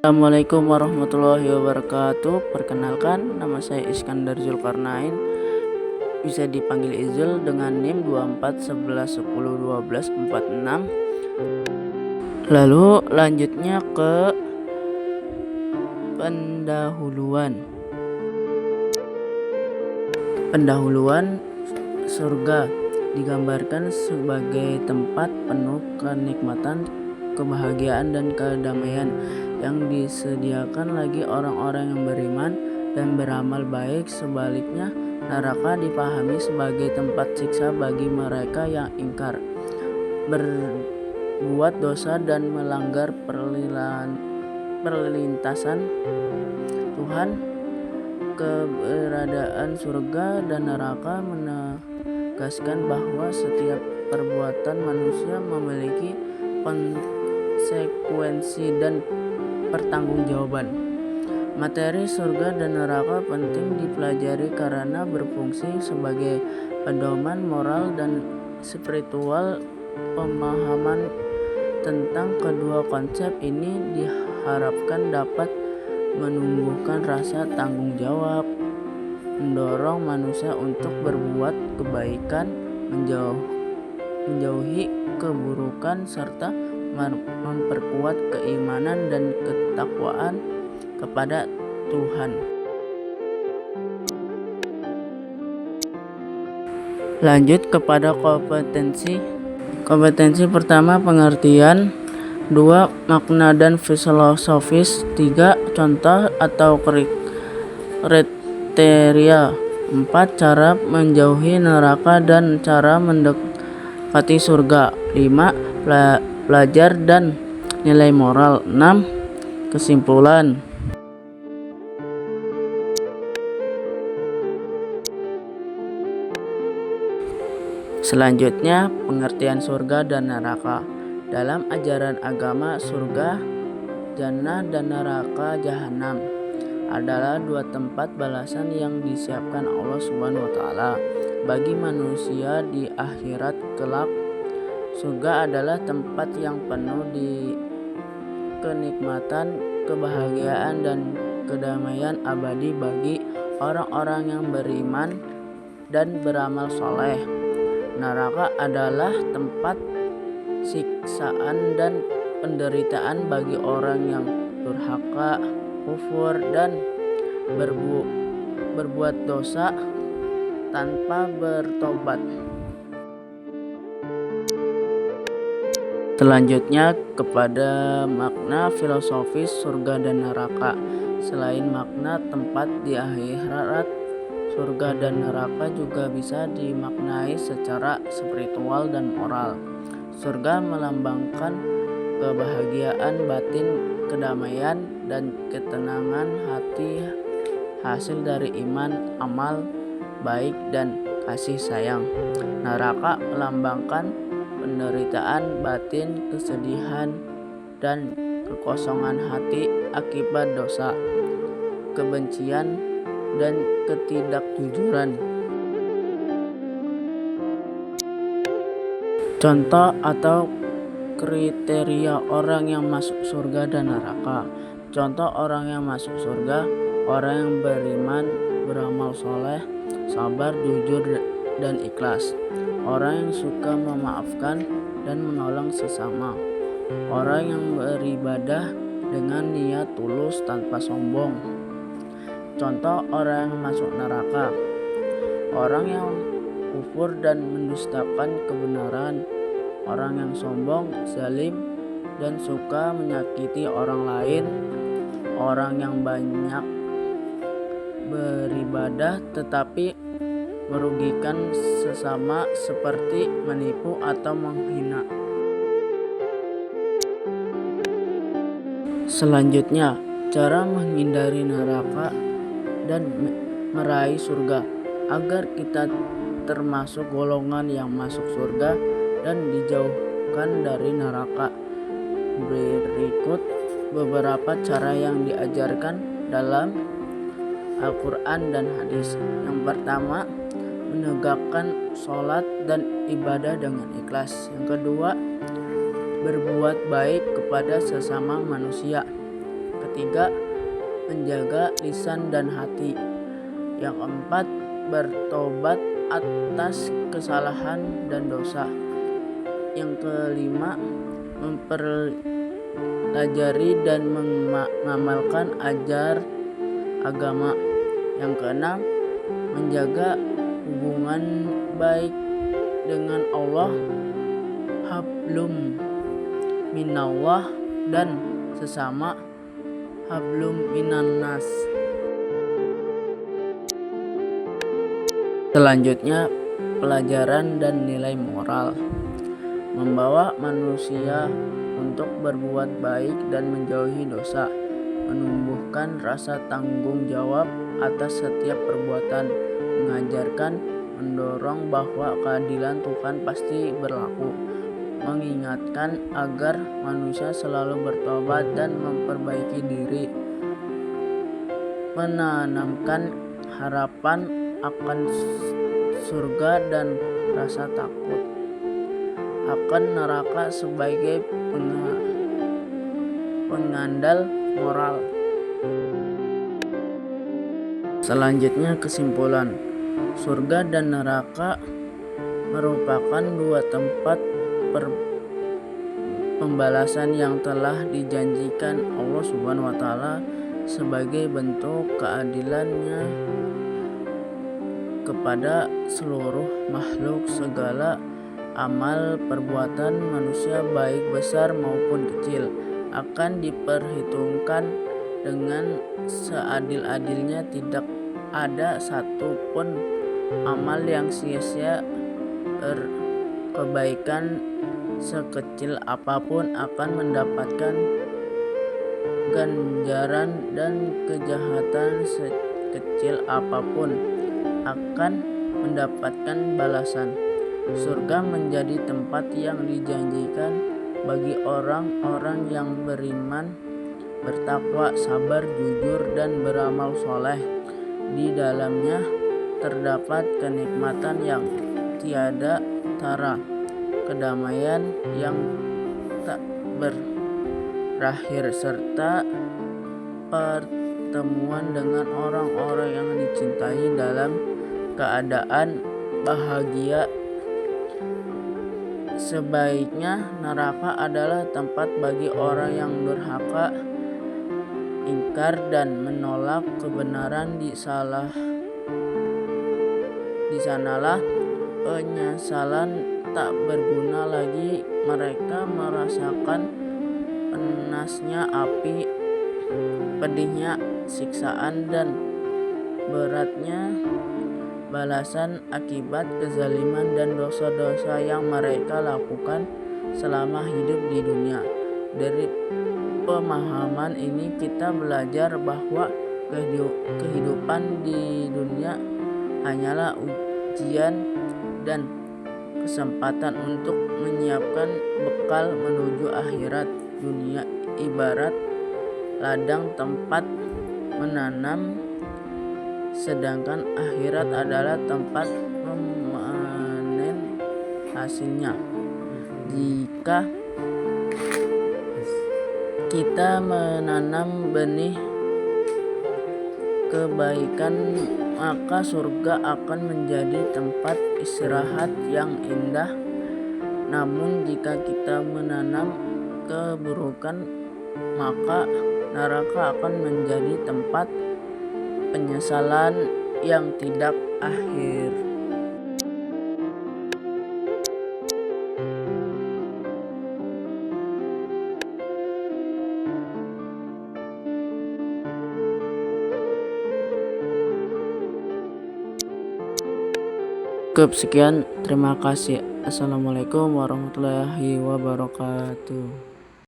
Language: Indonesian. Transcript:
Assalamualaikum warahmatullahi wabarakatuh. Perkenalkan, nama saya Iskandar Zulkarnain, bisa dipanggil Izul dengan NIM 2411101246. Lalu lanjutnya ke pendahuluan. Pendahuluan surga digambarkan sebagai tempat penuh kenikmatan, kebahagiaan dan kedamaian yang disediakan lagi orang-orang yang beriman dan beramal baik. Sebaliknya, neraka dipahami sebagai tempat siksa bagi mereka yang ingkar, berbuat dosa dan melanggar perlintasan Tuhan. Keberadaan surga dan neraka menegaskan bahwa setiap perbuatan manusia memiliki konsekuensi dan pertanggungjawaban. Materi surga dan neraka penting dipelajari karena berfungsi sebagai pedoman moral dan spiritual. Pemahaman tentang kedua konsep ini diharapkan dapat menumbuhkan rasa tanggung jawab, mendorong manusia untuk berbuat kebaikan, menjauhi keburukan, serta memperkuat keimanan dan ketakwaan kepada Tuhan. Lanjut kepada kompetensi. Kompetensi pertama, pengertian. 2. Makna dan filosofis. 3. Contoh atau kriteria. 4. Cara menjauhi neraka dan cara mendekati surga. 5. Pelajar dan nilai moral. 6. Kesimpulan. Selanjutnya, pengertian surga dan neraka. Dalam ajaran agama, surga jannah dan neraka jahanam adalah dua tempat balasan yang disiapkan Allah Subhanahu wa taala bagi manusia di akhirat kelak. Surga adalah tempat yang penuh di kenikmatan, kebahagiaan dan kedamaian abadi bagi orang-orang yang beriman dan beramal soleh. Neraka adalah tempat siksaan dan penderitaan bagi orang yang durhaka, kufur, dan berbuat dosa tanpa bertobat. Selanjutnya kepada makna filosofis surga dan neraka. Selain makna tempat di akhirat, surga dan neraka juga bisa dimaknai secara spiritual dan moral. Surga melambangkan kebahagiaan batin, kedamaian, dan ketenangan hati hasil dari iman, amal baik, dan kasih sayang. Neraka melambangkan penderitaan batin, kesedihan, dan kekosongan hati akibat dosa, kebencian, dan ketidakjujuran. Contoh atau kriteria orang yang masuk surga dan neraka. Contoh orang yang masuk surga: orang yang beriman, beramal soleh, sabar, jujur, dan ikhlas. Orang yang suka memaafkan dan menolong sesama. Orang yang beribadah dengan niat tulus tanpa sombong. Contoh orang yang masuk neraka: orang yang kufur dan mendustakan kebenaran, orang yang sombong, zalim, dan suka menyakiti orang lain, orang yang banyak beribadah tetapi merugikan sesama seperti menipu atau menghina. Selanjutnya, cara menghindari neraka dan meraih surga. Agar kita termasuk golongan yang masuk surga dan dijauhkan dari neraka, berikut beberapa cara yang diajarkan dalam Al-Quran dan hadis. Yang pertama, menegakkan sholat dan ibadah dengan ikhlas. Yang kedua, berbuat baik kepada sesama manusia. ketiga, menjaga lisan dan hati. Yang keempat, bertobat atas kesalahan dan dosa. Yang kelima, mempelajari dan mengamalkan ajar agama. Yang keenam, menjaga hubungan baik dengan Allah, hablum minallah, dan sesama, hablum minannas. Selanjutnya, pelajaran dan nilai moral. Membawa manusia untuk berbuat baik dan menjauhi dosa, menumbuhkan rasa tanggung jawab atas setiap perbuatan, mengajarkan, mendorong bahwa keadilan Tuhan pasti berlaku, mengingatkan agar manusia selalu bertobat dan memperbaiki diri, menanamkan harapan akan surga dan rasa takut akan neraka sebagai pengandal moral. Selanjutnya, kesimpulan. Surga dan neraka merupakan dua tempat pembalasan yang telah dijanjikan Allah Subhanahu wa Ta'ala sebagai bentuk keadilannya kepada seluruh makhluk. Segala amal perbuatan manusia baik besar maupun kecil akan diperhitungkan dengan seadil-adilnya. Tidak ada satu pun amal yang sia-sia. Kebaikan sekecil apapun akan mendapatkan ganjaran, dan kejahatan sekecil apapun akan mendapatkan balasan. Surga menjadi tempat yang dijanjikan bagi orang-orang yang beriman, bertakwa, sabar, jujur, dan beramal soleh. Di dalamnya terdapat kenikmatan yang tiada tara, kedamaian yang tak berakhir, serta pertemuan dengan orang-orang yang dicintai dalam keadaan bahagia. Sebaiknya neraka adalah tempat bagi orang yang durhaka, ingkar, dan menolak kebenaran. Di sanalah penyesalan tak berguna lagi. Mereka merasakan panasnya api, pedihnya siksaan, dan beratnya balasan akibat kezaliman dan dosa-dosa yang mereka lakukan selama hidup di dunia. Dari pemahaman ini kita belajar bahwa kehidupan di dunia hanyalah ujian dan kesempatan untuk menyiapkan bekal menuju akhirat. Dunia ibarat ladang tempat menanam, sedangkan akhirat adalah tempat memanen hasilnya. Jika kita menanam benih kebaikan, maka surga akan menjadi tempat istirahat yang indah. Namun jika kita menanam keburukan, maka neraka akan menjadi tempat penyesalan yang tidak akhir. Cukup sekian, terima kasih. Assalamualaikum warahmatullahi wabarakatuh.